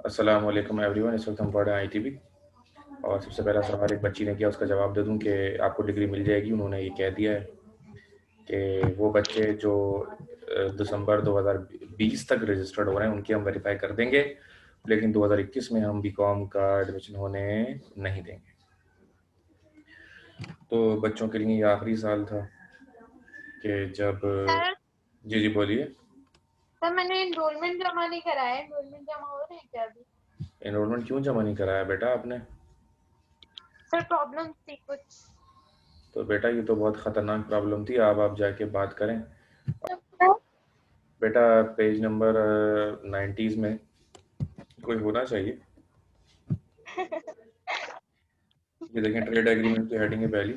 अस्सलाम वालेकुम एवरीवन। इस वक्त हम पढ़ रहे हैं आईटीबी और सबसे पहला सवाल एक बच्ची ने किया, उसका जवाब दे दूं कि आपको डिग्री मिल जाएगी। उन्होंने ये कह दिया है कि वो बच्चे जो दिसंबर 2020 तक रजिस्टर्ड हो रहे हैं उनकी हम वेरीफाई कर देंगे, लेकिन 2021 में हम बीकॉम का एडमिशन होने नहीं देंगे। तो बच्चों के लिए ये आखिरी साल था कि जब सर जी जी बोलिए। सर मैंने एनरोलमेंट जमा नहीं कराया। एनरोलमेंट जमा हो रहे हैं क्या अभी? एनरोलमेंट क्यों जमा नहीं कराया बेटा आपने? सर प्रॉब्लम थी कुछ। तो बेटा ये तो बहुत ख़तरनाक प्रॉब्लम थी, आप जाके बात करें बेटा। पेज नंबर 90s में कोई होना चाहिए। ये देखें, ट्रेड एग्रीमेंट की हेडिंग है पहली।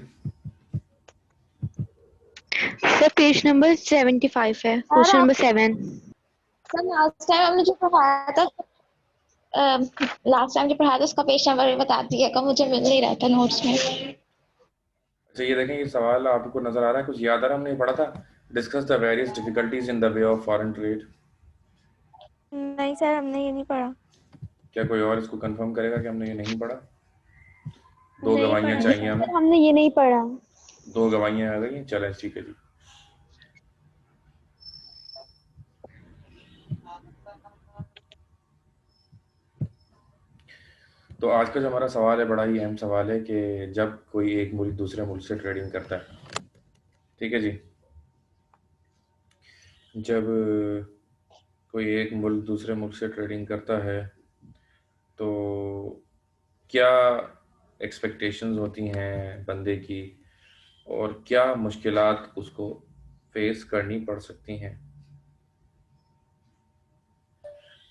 सर पेज नंबर 75 है, question number 7। Sir last time हमने जो पढ़ाया था उसका पेज नंबर भी बता दिएगा, मुझे मिल नहीं रहा था नोट्स में। अच्छा ये देखें, ये सवाल आपको नजर आ रहा है, कुछ याद आ रहा है? हमने ये पढ़ा था, discuss the various difficulties in the way of foreign trade. नहीं सर, हमने ये नहीं पढ़ा। क्या कोई और इसको कंफर्म करेगा कि हमने ये नहीं पढ़ा? दो नहीं गवाहियां पढ़ा चाहिए सर, हमें। हमने ये नहीं पढ़ा। दो गवाहियां आ गई, चलें ठीक है जी। तो आज का जो हमारा सवाल है बड़ा ही अहम सवाल है कि जब कोई एक मुल्क दूसरे मुल्क से ट्रेडिंग करता है, ठीक है जी, जब कोई एक मुल्क दूसरे मुल्क से ट्रेडिंग करता है तो क्या एक्सपेक्टेशंस होती हैं बंदे की और क्या मुश्किलात उसको फेस करनी पड़ सकती हैं।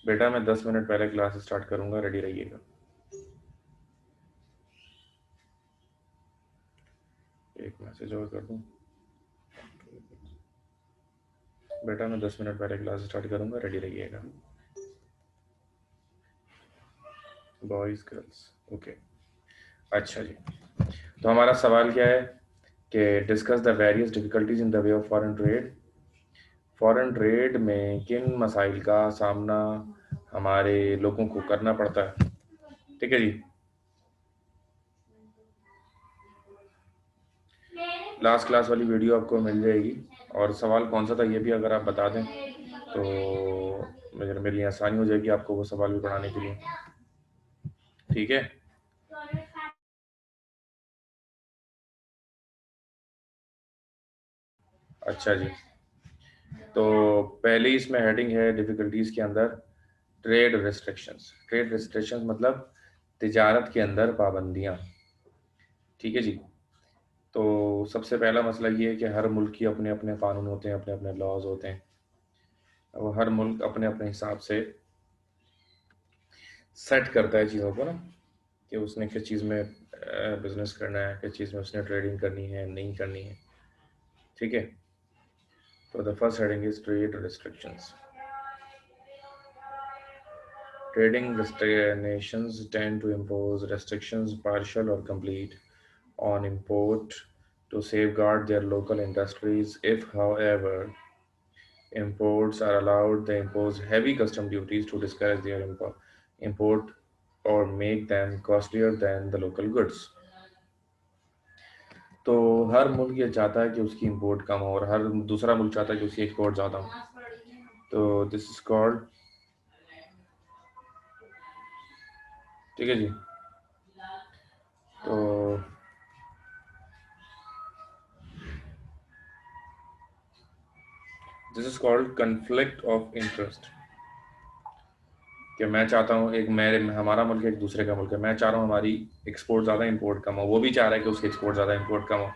बेटा मैं 10 मिनट पहले क्लास स्टार्ट करूंगा, रेडी रहिएगा। एक मैसेज और कर दूं। बेटा मैं 10 मिनट पहले क्लास स्टार्ट करूंगा, रेडी रहिएगा। Boys girls okay. अच्छा जी, तो हमारा सवाल क्या है कि discuss the various difficulties in the way of foreign trade. Foreign trade में किन मसाइल का सामना हमारे लोगों को करना पड़ता है, ठीक है जी। लास्ट क्लास वाली वीडियो आपको मिल जाएगी और सवाल कौन सा था ये भी अगर आप बता दें तो मेरे लिए आसानी हो जाएगी आपको वो सवाल भी पढ़ाने के लिए, ठीक है। अच्छा जी, तो पहली इसमें हेडिंग है डिफ़िकल्टीज़ के अंदर ट्रेड रिस्ट्रिक्शंस। ट्रेड रिस्ट्रिक्शंस मतलब तिजारत के अंदर पाबंदियाँ, ठीक है जी। तो सबसे पहला मसला ये है कि हर मुल्क की अपने अपने कानून होते हैं, अपने अपने लॉज होते हैं। अब हर मुल्क अपने अपने हिसाब से सेट करता है चीज़ों को ना, कि उसने किस चीज़ में बिजनेस करना है, किस चीज़ में उसने ट्रेडिंग करनी है नहीं करनी है, ठीक है। तो the first heading is trade restrictions. Trading nations tend to impose restrictions, partial or complete, on import to safeguard their local industries. If, however, imports are allowed, they impose heavy custom duties to discourage their import or make them costlier than the local goods. तो हर मुल्क ये चाहता है कि उसकी import कम हो और हर दूसरा मुल्क चाहता है कि उसकी एक्सपोर्ट ज़्यादा हो। तो दिस इज कॉल्ड, ठीक है जी। तो this is called conflict of interest. कि मैं चाहता हूँ एक मेरे हमारा मुल्क एक दूसरे का मुल्क है, मैं चाह रहा हूँ हमारी एक्सपोर्ट ज़्यादा इंपोर्ट कम हो, वो भी चाह रहा है कि उसकी एक्सपोर्ट ज़्यादा इंपोर्ट कम हो।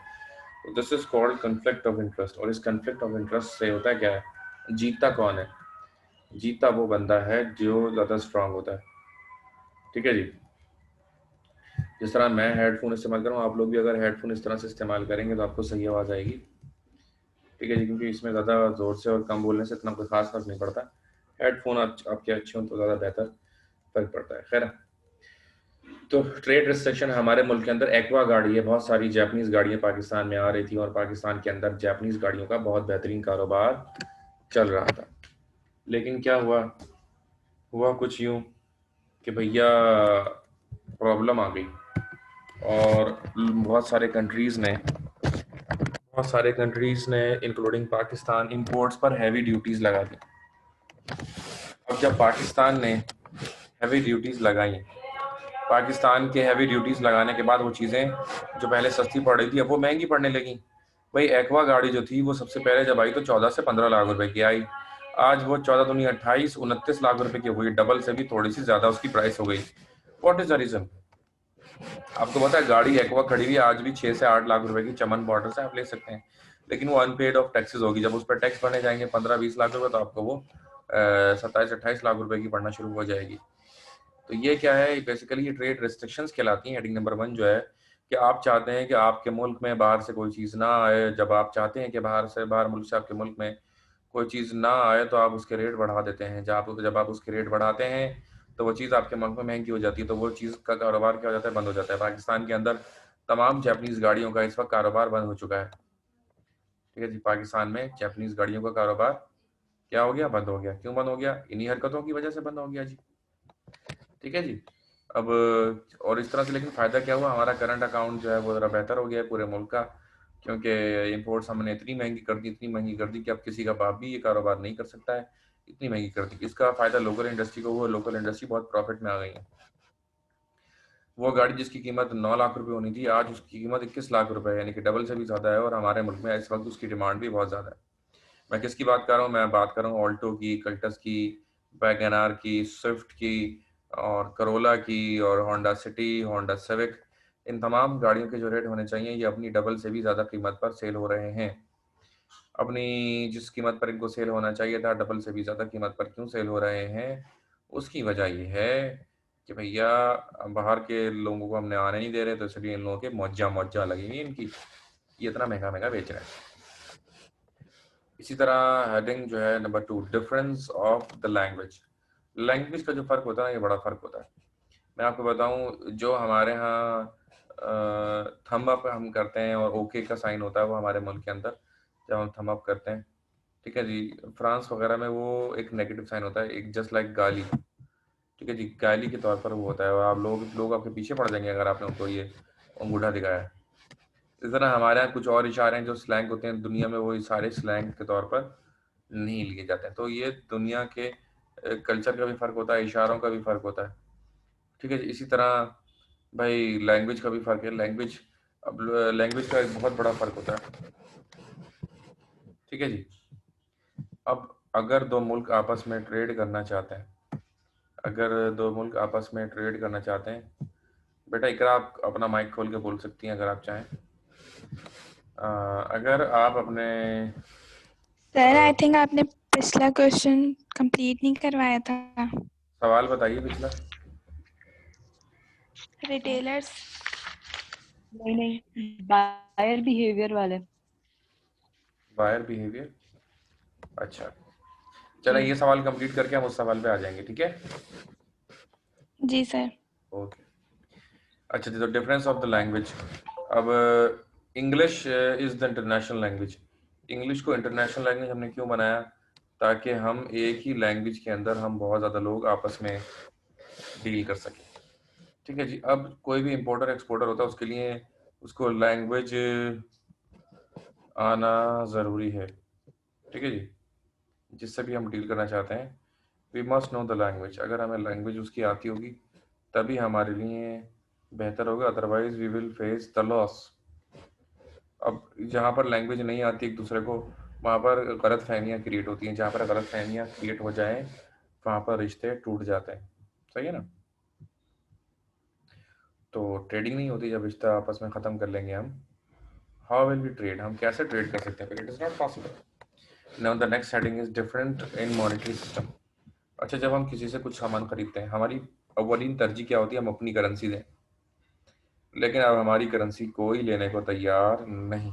तो this is called conflict of interest. और इस कन्फ्लिक्ट ऑफ इंटरेस्ट से होता है क्या है, जीतता कौन है? जीतता वो बंदा है जो ज़्यादा स्ट्रांग होता है, ठीक है जी। जिस तरह मैं हेडफोन इस्तेमाल कर रहा हूँ, आप लोग भी अगर हेडफोन इस तरह से इस्तेमाल करेंगे तो आपको सही आवाज़ आएगी, ठीक है जी। क्योंकि इसमें ज़्यादा ज़ोर से और कम बोलने से इतना कोई खास फर्क नहीं पड़ता। हेडफोन आपके अच्छे हों तो ज़्यादा बेहतर फर्क पड़ता है। खैर, तो ट्रेड रिस्ट्रिक्शन हमारे मुल्क के अंदर एक्वा गाड़ी है, बहुत सारी जापानीज़ गाड़ियाँ पाकिस्तान में आ रही थी और पाकिस्तान के अंदर जापानीज़ गाड़ियों का बहुत बेहतरीन कारोबार चल रहा था। लेकिन क्या हुआ, हुआ कुछ यूँ कि भैया प्रॉब्लम आ गई और बहुत सारे कंट्रीज़ ने इंक्लूडिंग पाकिस्तान इंपोर्ट्स पर हैवी ड्यूटीज़ लगा दी। अब जब पाकिस्तान ने हैवी ड्यूटीज़ लगाई, पाकिस्तान के हैवी ड्यूटीज़ लगाने के बाद वो चीज़ें जो पहले सस्ती पड़ रही थी अब वो महंगी पड़ने लगी। भाई एक्वा गाड़ी जो थी वो सबसे पहले जब आई तो 14 से 15 लाख रुपए की आई। आज वो 14 दूनी 28 29 लाख रुपए की हुई, डबल से भी थोड़ी सी ज़्यादा उसकी प्राइस हो गई। What is the reason? आपको पता है गाड़ी एक्वा खड़ी हुई आज भी 6 से 8 लाख रुपए की चमन बॉर्डर से आप ले सकते हैं, लेकिन वो अनपेड ऑफ टैक्सेस होगी। जब उस पर टैक्स भरने जाएंगे 15-20 लाख रुपए तो आपको वो 27-28 लाख रुपए की पड़ना शुरू हो जाएगी। तो ये क्या है, बेसिकली ये ट्रेड रिस्ट्रिक्शंस कहलाती हैं। हेडिंग नंबर 1 जो है कि आप चाहते हैं कि आपके मुल्क में बाहर से कोई चीज़ ना आए। जब आप चाहते हैं कि बाहर मुल्क से आपके मुल्क में कोई चीज़ ना आए तो आप उसके रेट बढ़ा देते हैं। जब आप उसके रेट बढ़ाते हैं तो वो चीज़ आपके मुल्क में महंगी हो जाती है, तो वो चीज़ का कारोबार क्या हो जाता है, बंद हो जाता है। पाकिस्तान के अंदर तमाम जापानीज़ गाड़ियों का इस वक्त कारोबार बंद हो चुका है। ठीक है जी, पाकिस्तान में जापानीज़ गाड़ियों का कारोबार क्या हो गया, बंद हो गया। क्यों बंद हो गया? इन्हीं हरकतों की वजह से बंद हो गया जी। ठीक है जी। अब और इस तरह से लेकिन फ़ायदा क्या हुआ, हमारा करंट अकाउंट जो है वो ज़रा बेहतर हो गया है पूरे मुल्क का, क्योंकि इंपोर्ट्स हमने इतनी महंगी कर दी कि अब किसी का बाप भी ये कारोबार नहीं कर सकता है। इतनी महंगी कर दी। इसका फ़ायदा लोकल इंडस्ट्री को हुआ। लोकल इंडस्ट्री बहुत प्रॉफिट में आ गई है। वो गाड़ी जिसकी कीमत 9 लाख रुपए होनी थी आज उसकी कीमत 21 लाख रुपए है, यानी कि डबल से भी ज़्यादा है। और हमारे मुल्क में इस वक्त उसकी डिमांड भी बहुत ज़्यादा है। मैं किसकी बात कर रहा हूँ? मैं बात कर रहा हूँ ऑल्टो की, कल्टस की, वैगन आर की, स्विफ्ट की और करोला की और होंडा सिटी, होंडा सिविक। इन तमाम गाड़ियों के जो रेट होने चाहिए ये अपनी डबल से भी ज़्यादा कीमत पर सेल हो रहे हैं। अपनी जिस कीमत पर इनको सेल होना चाहिए था डबल से भी ज़्यादा कीमत पर क्यों सेल हो रहे हैं? उसकी वजह ये है कि भैया बाहर के लोगों को हमने आने नहीं दे रहे, तो इसलिए इन लोगों के मौजा लगी हुई इनकी, ये इतना महंगा महंगा बेच रहे हैं। इसी तरह हेडिंग जो है number 2, difference of the language. Language का जो फ़र्क होता है ये बड़ा फ़र्क होता है। मैं आपको बताऊं, जो हमारे यहाँ थंब अप हम करते हैं और ओके का साइन होता है वो हमारे मुल्क के अंदर जब हम थंब अप करते हैं, ठीक है जी। फ्रांस वगैरह में वो एक नेगेटिव साइन होता है, एक जस्ट लाइक गाली। ठीक है जी, गाली के तौर पर वो होता है और आप लोग आपके पीछे पड़ जाएंगे अगर आपने उनको ये अंगूठा दिखाया है। इस तरह हमारे यहाँ कुछ और इशारे हैं जो स्लैंग होते हैं, दुनिया में वो सारे स्लैंग के तौर पर नहीं लिए जाते हैं। तो ये दुनिया के कल्चर का भी फ़र्क होता है, इशारों का भी फ़र्क होता है। ठीक है जी। इसी तरह भाई लैंग्वेज का भी फ़र्क है। लैंग्वेज का एक बहुत बड़ा फ़र्क होता है। ठीक है जी। अब अगर दो मुल्क आपस में ट्रेड करना चाहते हैं, बेटा इकरा आप अपना माइक खोल के बोल सकती हैं अगर आप चाहें। अगर आप अपने सर आई थिंक आपने पिछला क्वेश्चन कंप्लीट नहीं करवाया था। सवाल बताइए पिछला। रिटेलर्स नहीं बायर बिहेवियर वाले। बायर बिहेवियर, अच्छा चलो ये सवाल कंप्लीट करके हम उस सवाल पे आ जाएंगे, ठीक है? जी सर। ओके। अच्छा जी, तो डिफरेंस ऑफ द लैंग्वेज। अब English is the international language. English को इंटरनेशनल लैंग्वेज हमने क्यों बनाया? ताकि हम एक ही लैंग्वेज के अंदर हम बहुत ज़्यादा लोग आपस में डील कर सकें। ठीक है जी। अब कोई भी इंपोर्टर एक्सपोर्टर होता है उसके लिए उसको लैंग्वेज आना ज़रूरी है। ठीक है जी। जिससे भी हम डील करना चाहते हैं we must know the language. अगर हमें लैंग्वेज उसकी आती होगी तभी हमारे लिए बेहतर होगा, otherwise we will face the loss. अब जहाँ पर लैंग्वेज नहीं आती एक दूसरे को वहाँ पर गलत फहमियाँ क्रिएट होती हैं। जहाँ पर गलत फहमियाँ क्रिएट हो जाएं वहाँ पर रिश्ते टूट जाते हैं। सही है ना? तो ट्रेडिंग नहीं होती जब रिश्ता आपस में ख़त्म कर लेंगे हम। How will we trade? हम कैसे ट्रेड कर सकते हैं फिर? It is not possible. Now the next heading is different in monetary system. अच्छा, जब हम किसी से कुछ सामान खरीदते हैं हमारी अव्वलीन तरजीह क्या होती है? हम अपनी करेंसी दें। लेकिन अब हमारी करेंसी कोई लेने को तैयार नहीं।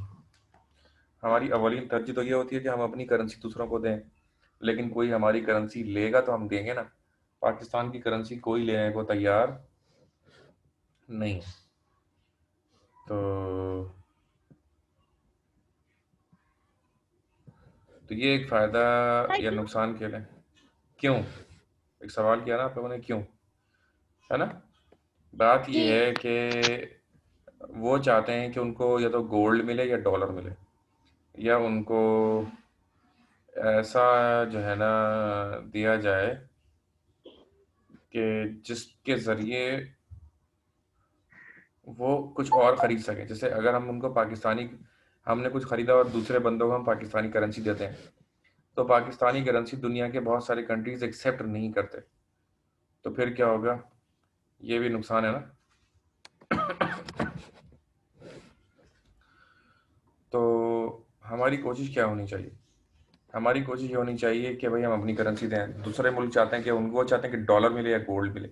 हमारी अव्वलीन तरजीह तो ये होती है कि हम अपनी करेंसी दूसरों को दें, लेकिन कोई हमारी करेंसी लेगा तो हम देंगे ना। पाकिस्तान की करेंसी कोई लेने को तैयार नहीं। तो ये एक फ़ायदा या नुकसान के लिए। क्यों? एक सवाल किया ना आप लोगों ने, क्यों? है ना। बात जी। ये है कि वो चाहते हैं कि उनको या तो गोल्ड मिले या डॉलर मिले, या उनको ऐसा जो है ना दिया जाए कि जिसके ज़रिए वो कुछ और ख़रीद सकें। जैसे अगर हम उनको पाकिस्तानी, हमने कुछ ख़रीदा और दूसरे बंदों को हम पाकिस्तानी करेंसी देते हैं, तो पाकिस्तानी करेंसी दुनिया के बहुत सारे कंट्रीज़ एक्सेप्ट नहीं करते, तो फिर क्या होगा? ये भी नुकसान है ना। तो हमारी कोशिश क्या होनी चाहिए? हमारी कोशिश ये होनी चाहिए कि भाई हम अपनी करेंसी दें। दूसरे मुल्क चाहते हैं कि उनको चाहते हैं कि डॉलर मिले या गोल्ड मिले।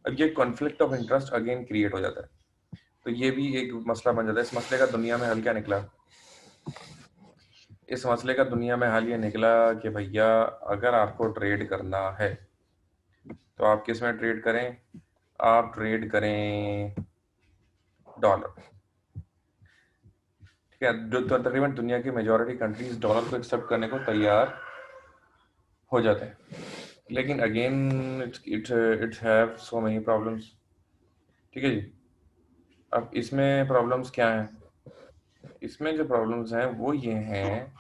अब ये conflict of interest again create हो जाता है, तो ये भी एक मसला बन जाता है। इस मसले का दुनिया में हल क्या निकला? इस मसले का दुनिया में हल ये निकला कि भैया अगर आपको ट्रेड करना है तो आप किस में ट्रेड करें? आप ट्रेड करें डॉलर। ठीक है, जो तो तकरीबन दुनिया की मेजॉरिटी कंट्रीज डॉलर को एक्सेप्ट करने को तैयार हो जाते हैं, लेकिन again it have so many problems. ठीक है जी। अब इसमें प्रॉब्लम्स क्या हैं? इसमें जो प्रॉब्लम्स हैं वो ये हैं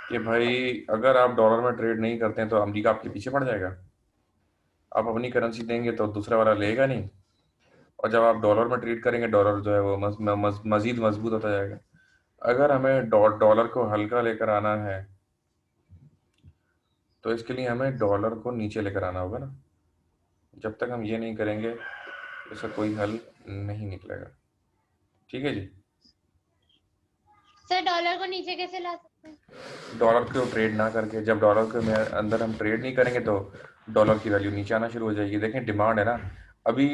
कि भाई अगर आप डॉलर में ट्रेड नहीं करते हैं तो अमेरिका आपके पीछे पड़ जाएगा। आप अपनी करेंसी देंगे तो दूसरा वाला लेगा नहीं, और जब आप डॉलर में ट्रेड करेंगे डॉलर जो है वो मजीद मजबूत होता जाएगा। अगर हमें डॉलर को हल्का लेकर आना है तो इसके लिए हमें डॉलर को नीचे लेकर आना होगा ना। जब तक हम ये नहीं करेंगे इसका कोई हल नहीं निकलेगा। ठीक है जी। सर डॉलर को नीचे कैसे ला सकते हैं? डॉलर को ट्रेड ना करके, जब डॉलर के में अंदर हम ट्रेड नहीं करेंगे तो डॉलर की वैल्यू नीचे आना शुरू हो जाएगी। देखें डिमांड है ना, अभी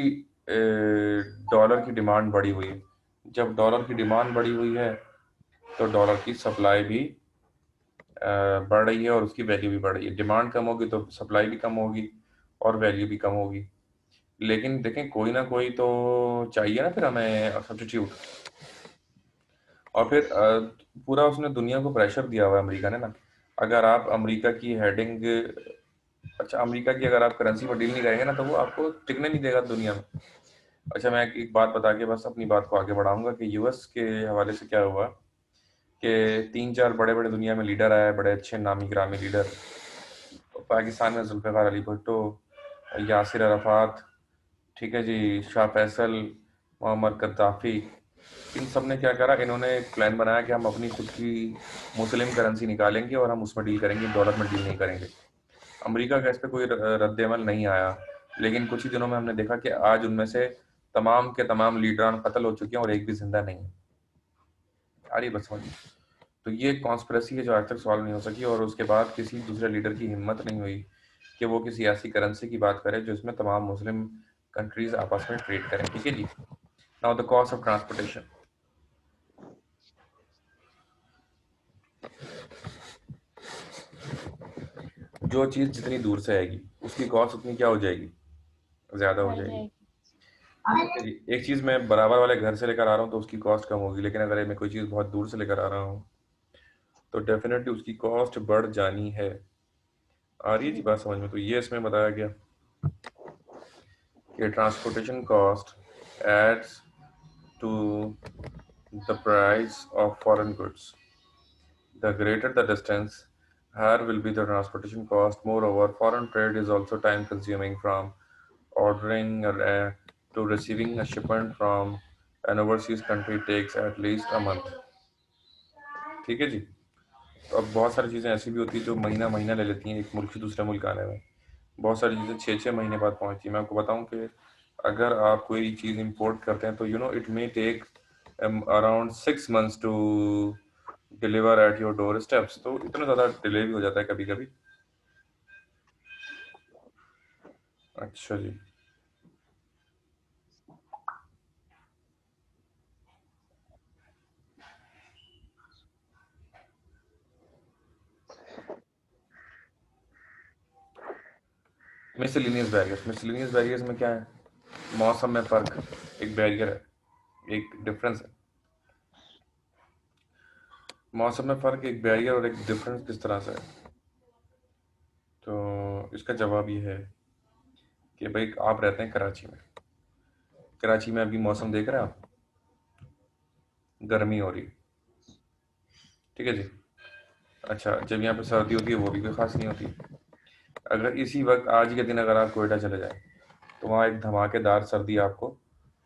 डॉलर की डिमांड बढ़ी हुई है। जब डॉलर की डिमांड बढ़ी हुई है तो डॉलर की सप्लाई भी बढ़ रही है और उसकी वैल्यू भी बढ़ रही है। डिमांड कम होगी तो सप्लाई भी कम होगी और वैल्यू भी कम होगी। लेकिन देखें कोई ना कोई तो चाहिए ना फिर हमें सब्स्टिट्यूट। और फिर पूरा उसने दुनिया को प्रेशर दिया हुआ है अमेरिका ने ना। अगर आप अमेरिका की हेडिंग, अच्छा अमेरिका की अगर आप करेंसी पर डील नहीं करेंगे ना तो वो आपको टिकने नहीं देगा दुनिया में। अच्छा मैं एक बात बता के बस अपनी बात को आगे बढ़ाऊंगा कि यूएस के हवाले से क्या हुआ कि 3-4 बड़े बड़े दुनिया में लीडर आए, बड़े अच्छे नामी गिरामी लीडर। पाकिस्तान में जुल्फ़िकार अली भुट्टो, यासिर अरफात, ठीक है जी, शाह फैसल, मोहम्मद कद्दाफी, इन सब ने क्या करा, इन्होंने एक प्लान बनाया कि हम अपनी खुद की मुस्लिम करेंसी निकालेंगे और हम उसमें डील करेंगे, डॉलर में डील नहीं करेंगे। अमेरिका का इस पे कोई रद्द-ए-अमल नहीं आया, लेकिन कुछ ही दिनों में हमने देखा कि आज उनमें से तमाम के तमाम लीडरान कत्ल हो चुके हैं और एक भी जिंदा नहीं है। आ रही बात समझ? तो ये कॉन्स्पिरेसी है जो आज तक सॉल्व नहीं हो सकी, और उसके बाद किसी दूसरे लीडर की हिम्मत नहीं हुई कि वो किसी ऐसी करेंसी की बात करे जो इसमें तमाम मुस्लिम कंट्रीज आपस में ट्रेड करें। ठीक है जी। Now the cost of transportation. जो चीज़ जितनी दूर से आएगी उसकी कॉस्ट उतनी क्या हो जाएगी? ज़्यादा हो बढ़ जाएगी। जाएगी। ठीक है जी। एक चीज़ मैं बराबर वाले घर से लेकर आ रहा हूँ तो उसकी कॉस्ट कम होगी, लेकिन अगर मैं कोई चीज़ बहुत दूर से लेकर आ रहा हूँ तो डेफिनेटली उसकी कॉस्ट बढ़ जानी है। आ रही है जी बात समझ में? तो ये इसमें बताया गया कि transportation cost adds to the price of foreign goods. The greater the distance, higher will be the transportation cost. Moreover, foreign trade is also time consuming, from ordering to receiving a shipment from an overseas country takes at least a month. ठीक है जी। तो अब बहुत सारी चीज़ें ऐसी भी होती हैं जो महीना महीना ले लेती हैं एक मुल्क से दूसरे मुल्क आने में। बहुत सारी चीज़ें 6-6 महीने बाद पहुंचती हैं। मैं आपको बताऊं कि अगर आप कोई चीज़ इंपोर्ट करते हैं तो it may take around 6 months to deliver at your door steps. तो इतना ज़्यादा डिले भी हो जाता है कभी कभी। अच्छा जी। मिसलिनियस बैरियर्स में क्या है? मौसम में फ़र्क एक बैरियर है, एक डिफरेंस है। मौसम में फ़र्क एक बैरियर और एक डिफरेंस किस तरह से है? तो इसका जवाब ये है कि भाई आप रहते हैं कराची में, कराची में अभी मौसम देख रहे हैं आप, गर्मी हो रही, ठीक है जी। अच्छा, जब यहाँ पे सर्दी होती है वो भी कोई खास नहीं होती। अगर इसी वक्त आज के दिन अगर आप कोयटा चले जाएं तो वहाँ एक धमाकेदार सर्दी आपको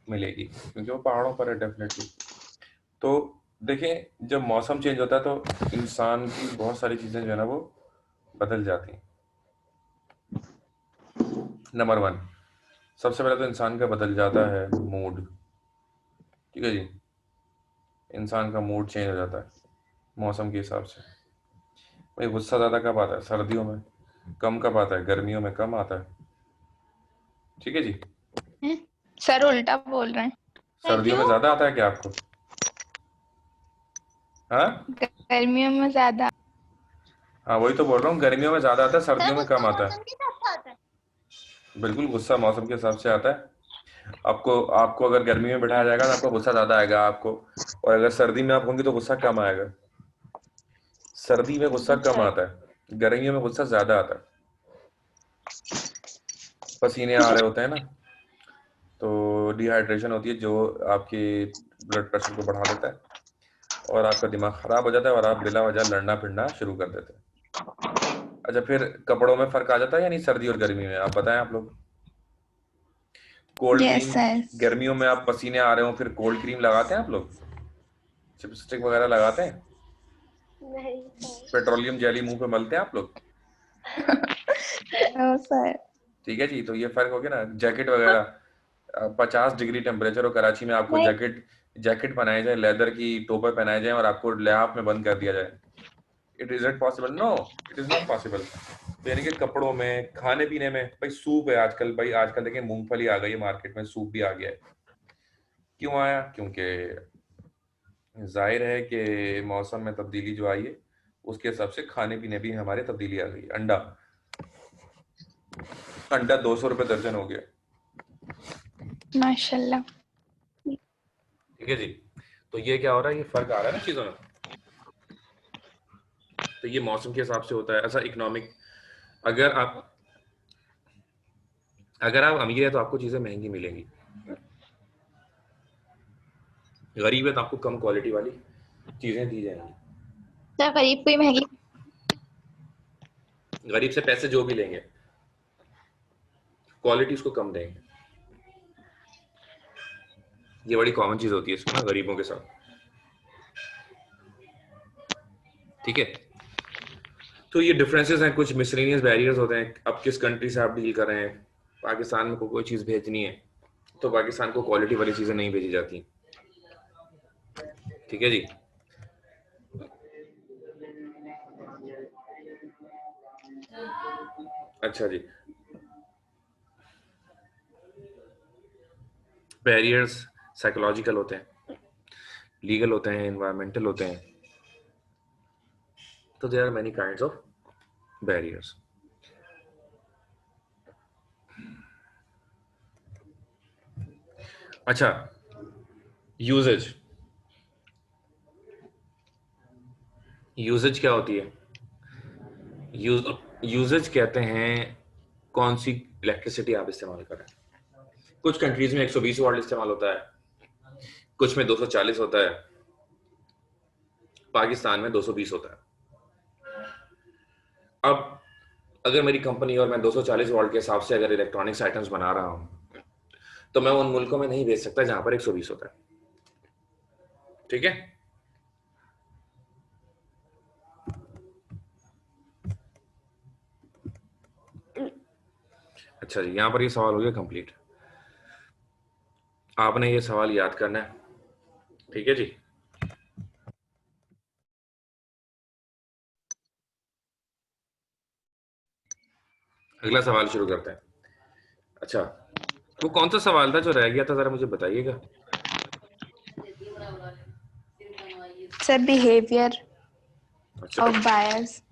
मिलेगी, क्योंकि वो पहाड़ों पर है डेफिनेटली। तो देखें, जब मौसम चेंज होता है तो इंसान की बहुत सारी चीज़ें जो है ना वो बदल जाती हैं। नंबर वन, सबसे पहले तो इंसान का बदल जाता है मूड, ठीक है जी। इंसान का मूड चेंज हो जाता है मौसम के हिसाब से। भाई गुस्सा ज़्यादा कब आता है? सर्दियों में। कम कब आता है? गर्मियों में कम आता है, ठीक है जी। सर उल्टा बोल रहे हैं। सर्दियों में ज़्यादा आता है क्या आपको? हाँ गर्मियों में ज्यादा। हाँ, वही तो बोल रहा हूँ, गर्मियों में ज़्यादा आता है, सर्दियों में कम आता है। बिल्कुल, गुस्सा मौसम के हिसाब से आता है। आपको आपको अगर गर्मी में बिठाया जाएगा तो आपको गुस्सा ज़्यादा आएगा आपको, और अगर सर्दी में आप होंगे तो गुस्सा कम आएगा। सर्दी में गुस्सा कम आता है, गर्मियों में गुस्सा ज़्यादा आता है। पसीने आ रहे होते हैं ना, तो डिहाइड्रेशन होती है जो आपके ब्लड प्रेशर को बढ़ा देता है, और आपका दिमाग ख़राब हो जाता है और आप बिला वजह लड़ना फिरना शुरू कर देते हैं। अच्छा, फिर कपड़ों में फ़र्क आ जाता है या नहीं सर्दी और गर्मी में? आप बताएं आप लोग। Cold yes cream, sir. गर्मियों में आप पसीने आ रहे हो फिर कोल्ड क्रीम लगाते हैं आप लोग? लिपस्टिक वगैरह लगाते हैं? नहीं पेट्रोलियम जेली मुंह पे मलते हैं आप लोग? No sir. ठीक है जी, तो ये फर्क हो गया ना। जैकेट वगैरह, 50 डिग्री टेम्परेचर हो कराची में, आपको जैकेट जैकेट पहनाई जाए, लेदर की टोपर पहनाए जाए और आपको लिहाफ में बंद कर दिया जाए, it is it possible? No, it is not possible. तो यानी कि कपड़ों में, खाने पीने में, भाई सूप है आजकल, भाई आजकल देखिए मूंगफली आ गई है मार्केट में, सूप भी आ गया है। क्यों आया? क्योंकि जाहिर है कि मौसम में तब्दीली जो आई है उसके हिसाब से खाने पीने भी हमारे तब्दीली आ गई। अंडा, अंडा 200 रुपये दर्जन हो गया, माशाल्लाह। ठीक है जी। तो ये क्या हो रहा है, ये फर्क आ रहा है ना चीज़ों में। तो ये मौसम के हिसाब से होता है। ऐसा इकोनॉमिक, अगर आप अगर आप अमीर है तो आपको चीज़ें महंगी मिलेंगी, गरीब है तो आपको कम क्वालिटी वाली चीज़ें दी जाएंगी। क्या गरीब कोई महंगी? गरीब से पैसे जो भी लेंगे, क्वालिटी उसको कम देंगे। ये बड़ी कॉमन चीज़ होती है इसमें ना गरीबों के साथ, ठीक है। तो ये डिफरेंसेस हैं, कुछ मिसलेनियस बैरियर्स होते हैं। अब किस कंट्री से आप डील कर रहे हैं, पाकिस्तान में कोई चीज़ भेजनी है तो पाकिस्तान को क्वालिटी वाली चीज़ें नहीं भेजी जाती, ठीक है जी। अच्छा जी, बैरियर्स साइकोलॉजिकल होते हैं, लीगल होते हैं, एनवायरमेंटल होते हैं। तो there are many kinds of barriers. अच्छा, यूजेज, यूजेज क्या होती है? यूजेज कहते हैं कौन सी इलेक्ट्रिसिटी आप इस्तेमाल कर रहे हैं। कुछ कंट्रीज में 120 वाट इस्तेमाल होता है, कुछ में 240 होता है, पाकिस्तान में 220 होता है। अब अगर मेरी कंपनी और मैं 240 वॉट के हिसाब से अगर इलेक्ट्रॉनिक्स आइटम्स बना रहा हूं तो मैं उन मुल्कों में नहीं बेच सकता जहां पर 120 होता है, ठीक है। अच्छा जी, यहां पर ये सवाल हो गया कंप्लीट। आपने ये सवाल याद करना है, ठीक है जी। अगला सवाल शुरू करते हैं। अच्छा, वो कौन सा सवाल था जो रह गया था, जरा मुझे बताइएगा। सर बिहेवियर अच्छा, of buyers.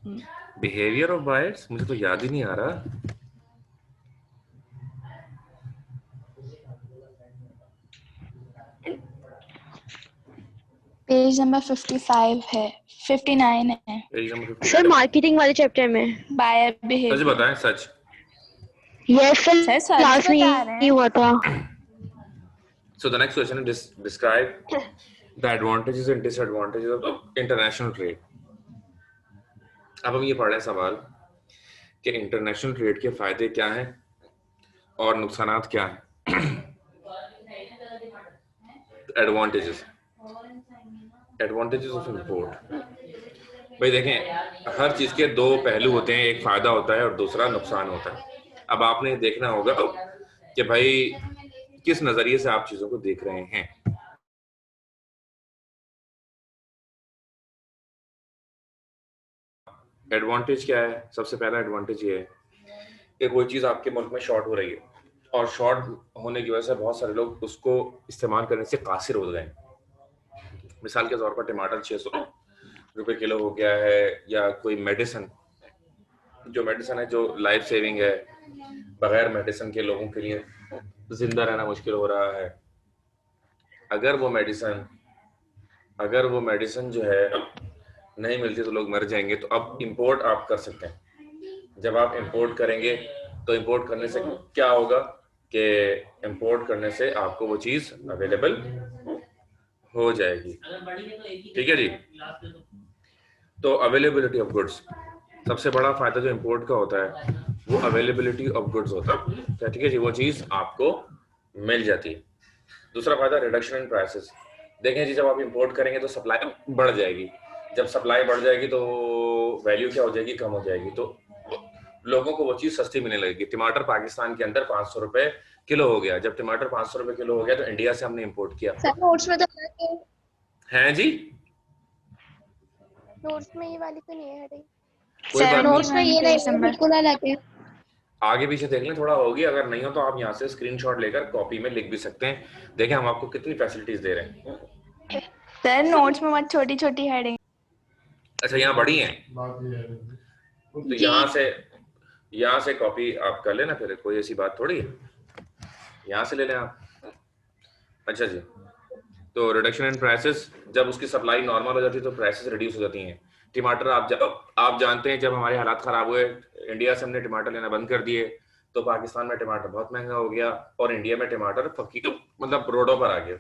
Behaviour of buyers, मुझे तो याद ही नहीं आ रहा। पेज नंबर 55 है, 59 है। Page number sir 59। मार्केटिंग वाले चैप्टर में। Buyer such behaviour. बताएं, सच। यस सर, सर सच क्लास में बता रहे ही हैं। हुआ था। So the next question is describe the advantages and disadvantages of international trade. अब हम ये पढ़ रहे हैं सवाल कि इंटरनेशनल ट्रेड के फायदे क्या हैं और नुकसानात क्या हैं। Advantages of import. भाई देखें, हर चीज के दो पहलू होते हैं, एक फायदा होता है और दूसरा नुकसान होता है। अब आपने देखना होगा कि भाई किस नजरिए से आप चीजों को देख रहे हैं। एडवांटेज क्या है? सबसे पहला एडवांटेज ये है कि कोई चीज आपके मुल्क में शॉर्ट हो रही है और शॉर्ट होने की वजह से बहुत सारे लोग उसको इस्तेमाल करने से कासिर हो गए। मिसाल के तौर पर टमाटर 600 रुपए किलो हो गया है, या कोई मेडिसिन है जो लाइफ सेविंग है, बगैर मेडिसिन के लोगों के लिए जिंदा रहना मुश्किल हो रहा है। अगर वो मेडिसिन जो है नहीं मिलती तो लोग मर जाएंगे। तो अब इंपोर्ट आप कर सकते हैं। जब आप इंपोर्ट करेंगे तो इंपोर्ट करने से क्या होगा कि इंपोर्ट करने से आपको वो चीज अवेलेबल हो जाएगी। ठीक है जी। तो अवेलेबिलिटी ऑफ गुड्स, सबसे बड़ा फायदा जो इंपोर्ट का होता है वो अवेलेबिलिटी ऑफ गुड्स होता है। ठीक है जी, वो चीज आपको मिल जाती है। दूसरा फायदा रिडक्शन इन प्राइसेस। देखें जी, जब आप इंपोर्ट करेंगे तो सप्लाई बढ़ जाएगी। जब सप्लाई बढ़ जाएगी तो वैल्यू क्या हो जाएगी? कम हो जाएगी। तो लोगों को वो चीज सस्ती मिलने लगेगी। टमाटर पाकिस्तान के अंदर 500 रुपए किलो हो गया। जब टमाटर 500 रुपए किलो हो गया तो इंडिया से हमने इंपोर्ट किया। सर नोट्स में तो है जी, नोट्स में ये वाली तो नहीं है हेडिंग। कोई बात नोट्स में ये नहीं है, नंबर बिल्कुल अलग है। आगे पीछे देख लें, थोड़ा होगी। अगर नहीं हो तो आप यहाँ से स्क्रीनशॉट लेकर कॉपी में लिख भी सकते हैं। देखें हम आपको कितनी फैसिलिटीज दे रहे हैं। सर नोट्स में बहुत छोटी छोटी हेडिंग। अच्छा, यहाँ बड़ी हैं तो यहाँ से कॉपी आप कर लेना, फिर कोई ऐसी बात थोड़ी है, यहाँ से ले लें आप। अच्छा जी, तो रिडक्शन इन प्राइसेस, जब उसकी सप्लाई नॉर्मल हो जाती है तो प्राइसेस रिड्यूस हो जाती हैं। टमाटर आप जानते हैं, जब हमारे हालात खराब हुए, इंडिया से हमने टमाटर लेना बंद कर दिए तो पाकिस्तान में टमाटर बहुत महंगा हो गया और इंडिया में टमाटर मतलब रोडों पर आ गया।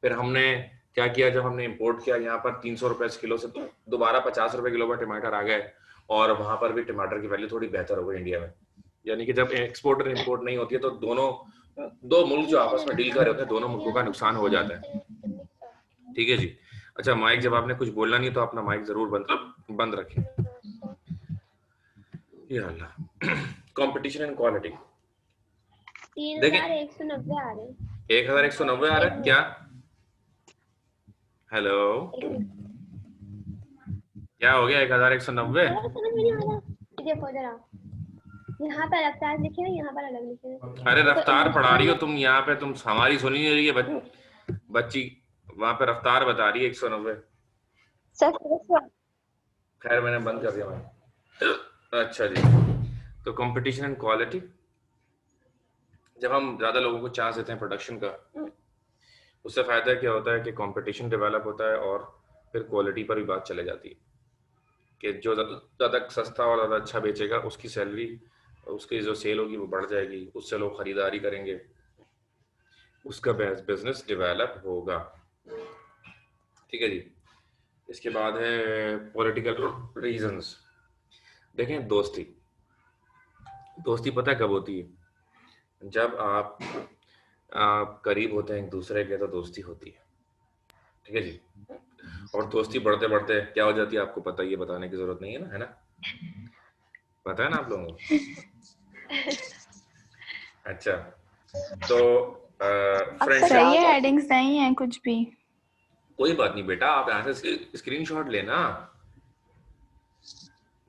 फिर हमने क्या किया, जब हमने इंपोर्ट किया यहाँ पर 300 रुपए किलो से दोबारा 50 रुपए किलो पर टमाटर आ गए और वहां पर भी टमाटर की वैल्यू थोड़ी बेहतर हो गई इंडिया में। यानी कि जब एक्सपोर्ट और इंपोर्ट नहीं होती है तो दो मुल्क जो आपस में डील कर रहे होते हैं, दोनों मुल्कों का नुकसान हो जाता है। ठीक है जी। अच्छा, माइक, जब आपने कुछ बोलना नहीं तो अपना माइक जरूर बंद रखें। या अल्लाह। Competition and quality. 3190 आ रहे हैं। 1190 आ रहा है क्या? हेलो, क्या हो गया? 1190? देखो जरा, यहाँ पे रफ्तार लिखे हैं, यहाँ पर अलग लिखे हैं। अरे रफ्तार पढ़ा रही हो तुम, यहाँ पे तुम हमारी सुनी नहीं रही है। बच्ची वहां पे रफ्तार बता रही है 190। खैर मैंने बंद कर दिया मैं। अच्छा जी, तो कंपटीशन एंड क्वालिटी, जब हम ज्यादा लोगों को चांस देते हैं प्रोडक्शन का, उससे फायदा क्या होता है कि कंपटीशन डेवलप होता है और फिर क्वालिटी पर भी बात चले जाती है कि जो ज्यादा सस्ता और ज्यादा अच्छा बेचेगा उसकी सैलरी, उसकी जो सेल होगी वो बढ़ जाएगी, उससे लोग खरीदारी करेंगे, उसका बिजनेस डेवलप होगा। ठीक है जी। इसके बाद है पॉलिटिकल रीजंस। देखें, दोस्ती पता है कब होती है? जब आप करीब होते हैं एक दूसरे के तो दोस्ती होती है। ठीक है जी। और दोस्ती बढ़ते बढ़ते क्या हो जाती है आपको पता, ये बताने की जरूरत नहीं है ना, पता है ना आप लोगों को? अच्छा, तो सही है, हेडिंग्स नहीं है कुछ भी। कोई बात नहीं बेटा, आप यहाँ से स्क्रीनशॉट लेना,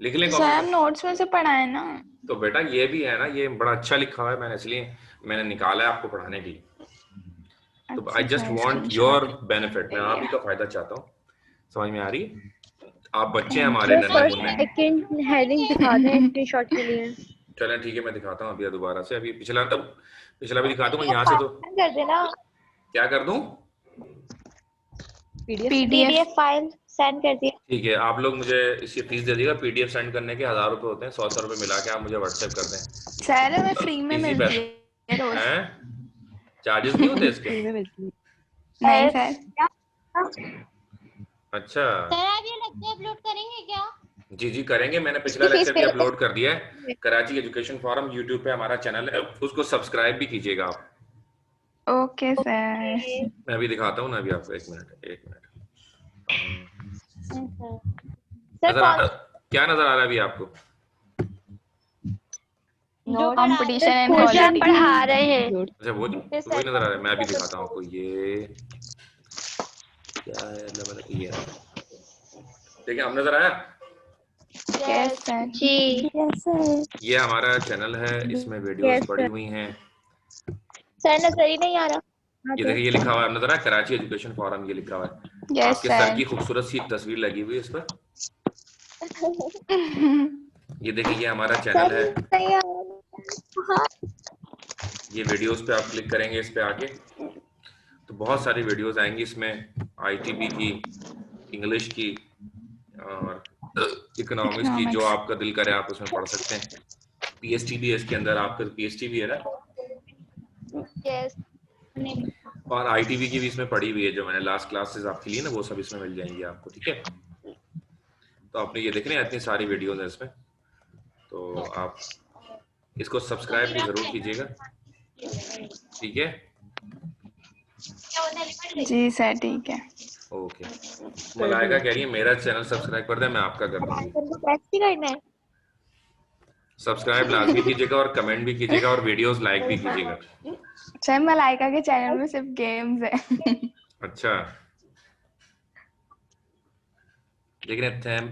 लिख लें। सर नोट्स में से पढ़ा है ना। तो बेटा ये भी है ना, ये बड़ा अच्छा लिखा हुआ है, मैंने इसलिए मैंने निकाला है आपको पढ़ाने के लिए। तो I just want your benefit, मैं आप ही का फायदा चाहता हूँ। समझ में आ रही? आप बच्चे हमारे सेकंड हेडिंग दिखा दें स्क्रीनशॉट के लिए। चलें ठीक है, मैं दिखाता हूँ अभी दोबारा से। अभी पिछला भी दिखा दूंगा यहाँ से। तो कर देना। क्या कर दूं? PDF फाइल सेंड कर दिया। ठीक है, आप लोग मुझे इसकी फीस दे दीजिएगा। PDF सेंड करने के 1000 रुपये होते हैं, 100 रुपये मिला के आप मुझे व्हाट्सएप कर दें। सर हमें फ्री में इजी मिलती पैसा है रोज। है, चार्जेस नहीं होते इसके? फ्री में मिलती है। नहीं सर। अच्छा सर आप ये लेक्चर अपलोड करेंगे क्या? जी जी करेंगे, मैंने पिछला इसकी लेक्चर भी फीस अपलोड कर दिया है। कराची एजुकेशन फोरम यूट्यूब पे हमारा चैनल है, उसको सब्सक्राइब भी कीजिएगा आप। Okay sir. मैं अभी दिखाता हूँ ना, अभी आपको एक मिनट। सर क्या नजर आ रहा है अभी आपको? जो कंपटीशन एंड मुझे आप क्वालिटी। पढ़ा रहे हैं। अच्छा वही नजर आ रहा है। मैं अभी दिखाता हूँ आपको। ये क्या है, ये देखिए, हम नजर आया? Yes sir. जी ये हमारा चैनल है, इसमें वीडियोस पड़ी हुई हैं। सर नजर ही नहीं आ रहा। ये देखिए, ये लिखा हुआ है, नजर आया? कराची एजुकेशन फोरम, ये लिखा हुआ है। यस आपके सर सर। की खूबसूरत सी तस्वीर लगी हुई है इस पर। ये देखिए, ये हमारा चैनल है। ये वीडियोस पे आप क्लिक करेंगे, इस पे आके तो बहुत सारी वीडियोस आएंगी इसमें। ITB की, इंग्लिश की और इकोनॉमिक्स की, जो आपका दिल करे आप उसमें पढ़ सकते हैं। PST भी है इसके अंदर, आपका PST भी है ना, यस और ITB की भी इसमें पड़ी हुई है, जो मैंने लास्ट क्लासेस आपके लिए ना, वो सब इसमें मिल जाएंगी आपको। ठीक है, तो आपने ये देखने इतनी सारी वीडियोस हैं इसमें, तो आप इसको सब्सक्राइब भी जरूर कीजिएगा। ठीक है जी सर ठीक है। ओके। मलाइका कह रही है मेरा चैनल सब्सक्राइब कर दे, मैं आपका कर दूंगी। कैसे करना है? सब्सक्राइब लाजमी कीजिएगा और कमेंट भी कीजिएगा और वीडियोस लाइक भी कीजिएगा। सर मलाइका के चैनल में सिर्फ गेम्स है। अच्छा, देख रहे हैं।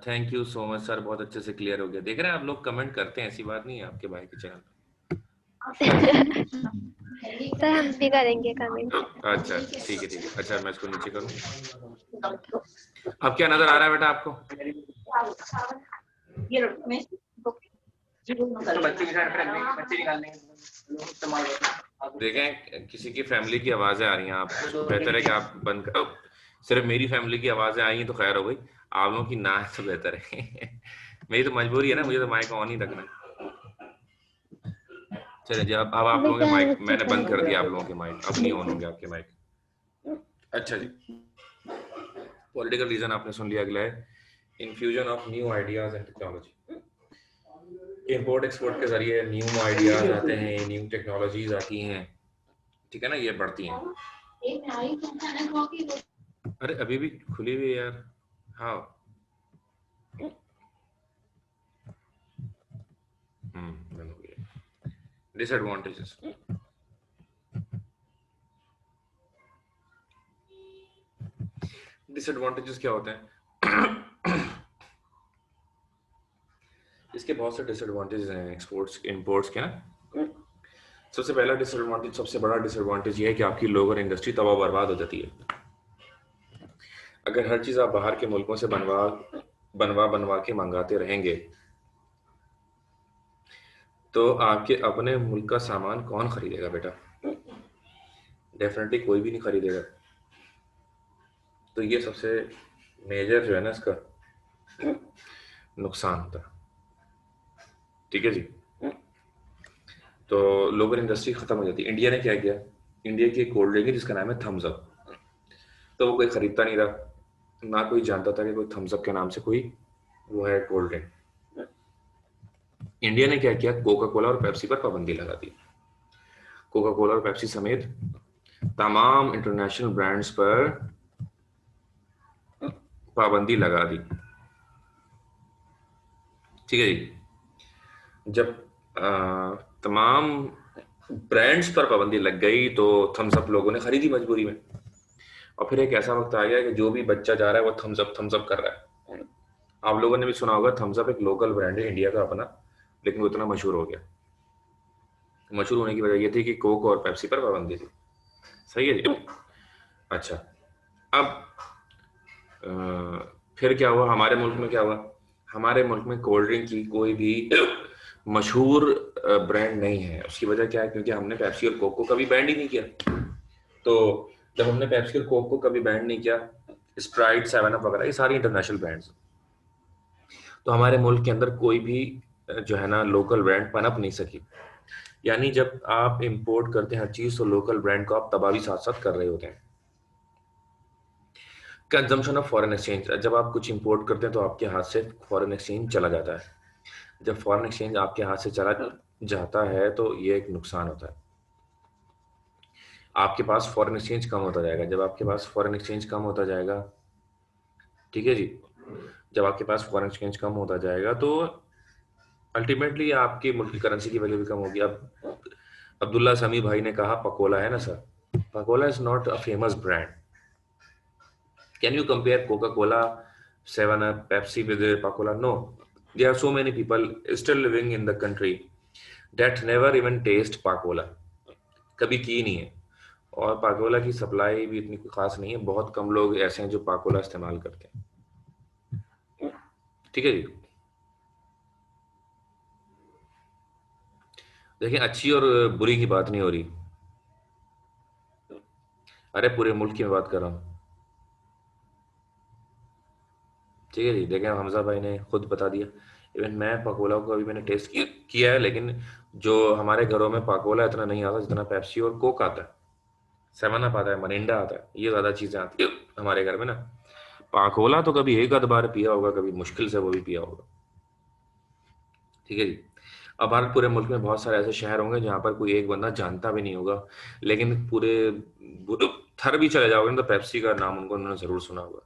Thank you so much sir, बहुत अच्छे से क्लियर हो गया। देख रहे हैं आप लोग कमेंट करते हैं, ऐसी बात नहीं है आपके भाई के चैनल। सर हम भी करेंगे कमेंट। अच्छा ठीक है ठीक है। अच्छा मैं इसको नीचे करूँ। अब क्या नजर आ रहा है बेटा आपको? देखें, किसी की फैमिली की आवाजें आ रही हैं, आप बेहतर है कि आप बंद करो। सिर्फ मेरी फैमिली की आवाजें आई हैं तो खैर हो गई, आप लोगों की ना है तो बेहतर है। मेरी तो मजबूरी है ना, मुझे तो माइक ऑन ही रखना है। चलिए जी, अब आप लोगों के माइक मैंने बंद कर दिया। आप लोगों के माइक अब नहीं ऑन होंगे आपके माइक। अच्छा जी, पॉलिटिकल रीजन आपने सुन लिया। अगला है infusion of new ideas and technology. Import export के जरिए न्यू आइडियाज आते हैं, न्यू टेक्नोलॉजीज आती हैं, ठीक है ना, ये बढ़ती हैं। अरे अभी भी खुली हुई है यार। हाँ डिसएडवांटेजेस। डिसएडवांटेजेस क्या होते हैं? इसके बहुत से डिसएडवांटेजेस हैं एक्सपोर्ट्स इंपोर्ट्स के ना। सबसे पहला डिसएडवांटेज, सबसे बड़ा डिसएडवांटेज ये है कि आपकी लोग और इंडस्ट्री तबाह बर्बाद हो जाती है। अगर हर चीज आप बाहर के मुल्कों से बनवा के मंगाते रहेंगे तो आपके अपने मुल्क का सामान कौन खरीदेगा बेटा? डेफिनेटली कोई भी नहीं खरीदेगा। तो ये सबसे मेजर जो है ना इसका नुकसान होता है। ठीक है जी, तो लोकल इंडस्ट्री खत्म हो जाती है। इंडिया ने क्या किया, इंडिया की एक कोल्ड ड्रिंक है जिसका नाम है थम्स अप, तो वो कोई खरीदता नहीं रहा, ना कोई जानता था कि कोई थम्स अप के नाम से कोई वो है कोल्ड ड्रिंक। इंडिया ने क्या किया, कोका कोला और पेप्सी पर पाबंदी लगा दी। कोका कोला और पेप्सी समेत तमाम इंटरनेशनल ब्रांड्स पर पाबंदी लगा दी। ठीक है जी, जब तमाम ब्रांड्स पर पाबंदी लग गई तो थम्स अप लोगों ने खरीदी मजबूरी में। और फिर एक ऐसा वक्त आ गया कि जो भी बच्चा जा रहा है वो थम्स अप कर रहा है। आप लोगों ने भी सुना होगा, थम्स अप एक लोकल ब्रांड है इंडिया का अपना, लेकिन वो इतना मशहूर हो गया। मशहूर होने की वजह ये थी कि कोक और पेप्सी पर पाबंदी थी। सही है जी। अच्छा, अब फिर क्या हुआ हमारे मुल्क में? क्या हुआ हमारे मुल्क में? कोल्ड ड्रिंक की कोई भी मशहूर ब्रांड नहीं है। उसकी वजह क्या है? क्योंकि हमने पेप्सी और कोक को कभी बैन ही नहीं किया। तो जब हमने पेप्सी और कोक को कभी बैन नहीं किया, स्प्राइट, 7 अप वगैरह, ये सारी इंटरनेशनल ब्रांड्स, तो हमारे मुल्क के अंदर कोई भी जो है ना लोकल ब्रांड पनप नहीं सकी। यानी जब आप इंपोर्ट करते हैं हर चीज, तो लोकल ब्रांड को आप तबाह भी साथ साथ कर रहे होते हैं। कंजम्पशन ऑफ फॉरेन एक्सचेंज, जब आप कुछ इंपोर्ट करते हैं तो आपके हाथ से फॉरेन एक्सचेंज चला जाता है। जब फॉरेन एक्सचेंज आपके हाथ से चला जाता है तो ये एक नुकसान होता है, आपके पास फॉरेन एक्सचेंज कम होता जाएगा। जब आपके पास फॉरेन एक्सचेंज कम होता जाएगा, ठीक है जी, जब आपके पास फॉरेन एक्सचेंज कम होता जाएगा तो अल्टीमेटली आपके मुल्क की करेंसी की वैल्यू भी कम होगी। अब अब्दुल्ला समी भाई ने कहा पकोला है ना sir, Pakola is not a famous brand. Can you compare Coca Cola, 7 up, Pepsi with Pakola? No, there are so many people still living in the country that never even taste Pakola, कभी की नहीं है। और पाकोला की सप्लाई भी इतनी खास नहीं है, बहुत कम लोग ऐसे हैं जो पाकोला इस्तेमाल करते हैं, ठीक है जी। देखिए, अच्छी और बुरी की बात नहीं हो रही, अरे पूरे मुल्क की मैं बात कर रहा हूँ, ठीक है जी। देखें, हमजा भाई ने खुद बता दिया, इवन मैं पकोला को अभी मैंने टेस्ट किया है, लेकिन जो हमारे घरों में पकोला इतना नहीं आता जितना पेप्सी और कोक आता है, 7 अप आता है, मरिंडा आता है, ये ज्यादा चीजें आती है हमारे घर में ना। पाकोला तो कभी एक आध बार पिया होगा, कभी मुश्किल से वो भी पिया होगा, ठीक है जी। अब भारत पूरे मुल्क में बहुत सारे ऐसे शहर होंगे जहाँ पर कोई एक बंदा जानता भी नहीं होगा, लेकिन थर भी चले जाओगे ना तो पेप्सी का नाम उन्होंने जरूर सुना होगा।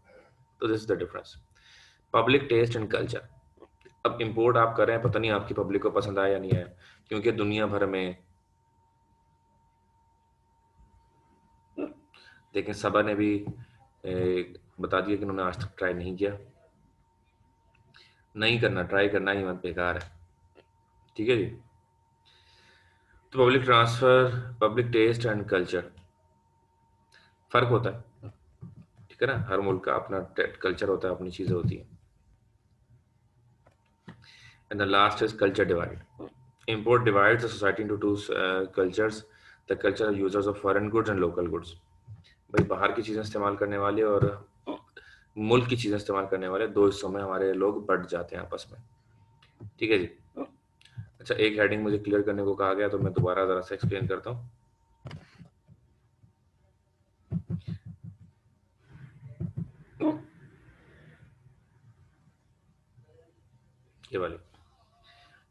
तो this is the difference, public taste and culture. अब इंपोर्ट आप कर रहे हैं, पता नहीं आपकी पब्लिक को पसंद आया या नहीं आया, क्योंकि दुनिया भर में देखें, सबा ने भी बता दिया कि उन्होंने आज तक ट्राई नहीं किया, नहीं करना, ट्राई करना ही मत, बेकार है, ठीक है जी। तो public transfer, public taste and culture, फर्क होता है, ठीक है ना, हर मुल्क का अपना कल्चर होता है, अपनी चीजें होती हैं। And the last is culture divide, import divides the society into two cultures, the cultural users of foreign goods and local goods। भाई बाहर की चीजें इस्तेमाल करने वाले और मुल्क की चीजें इस्तेमाल करने वाले दो हिस्सों में हमारे लोग बट जाते हैं आपस में, ठीक है जी। अच्छा, एक हेडिंग मुझे क्लियर करने को कहा गया, तो मैं दोबारा जरा सा एक्सप्लेन करता हूँ। ये वाली,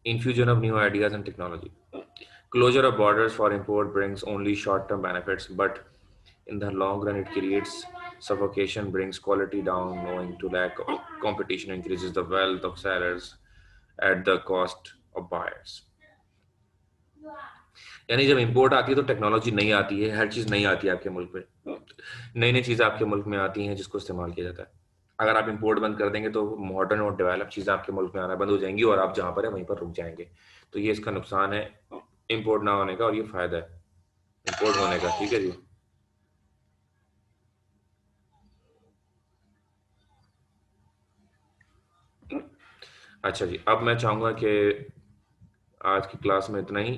infusion of new ideas and technology, closure of borders for import brings only short-term benefits, but in the long run it creates suffocation, brings quality down owing to lack of competition, increases the wealth of sellers at the cost of buyers। यानी जब import आती है तो technology नहीं आती है, हर चीज नहीं आती है आपके मुल्क में, नई नई चीजें आपके मुल्क में आती हैं जिसको इस्तेमाल किया जाता है। अगर आप इंपोर्ट बंद कर देंगे तो मॉडर्न और डेवलप चीजें आपके मुल्क में आना बंद हो जाएंगी और आप जहां पर है वहीं पर रुक जाएंगे। तो ये इसका नुकसान है इंपोर्ट ना होने का, और ये फायदा है इंपोर्ट होने का, ठीक है जी। अच्छा जी, अब मैं चाहूंगा कि आज की क्लास में इतना ही।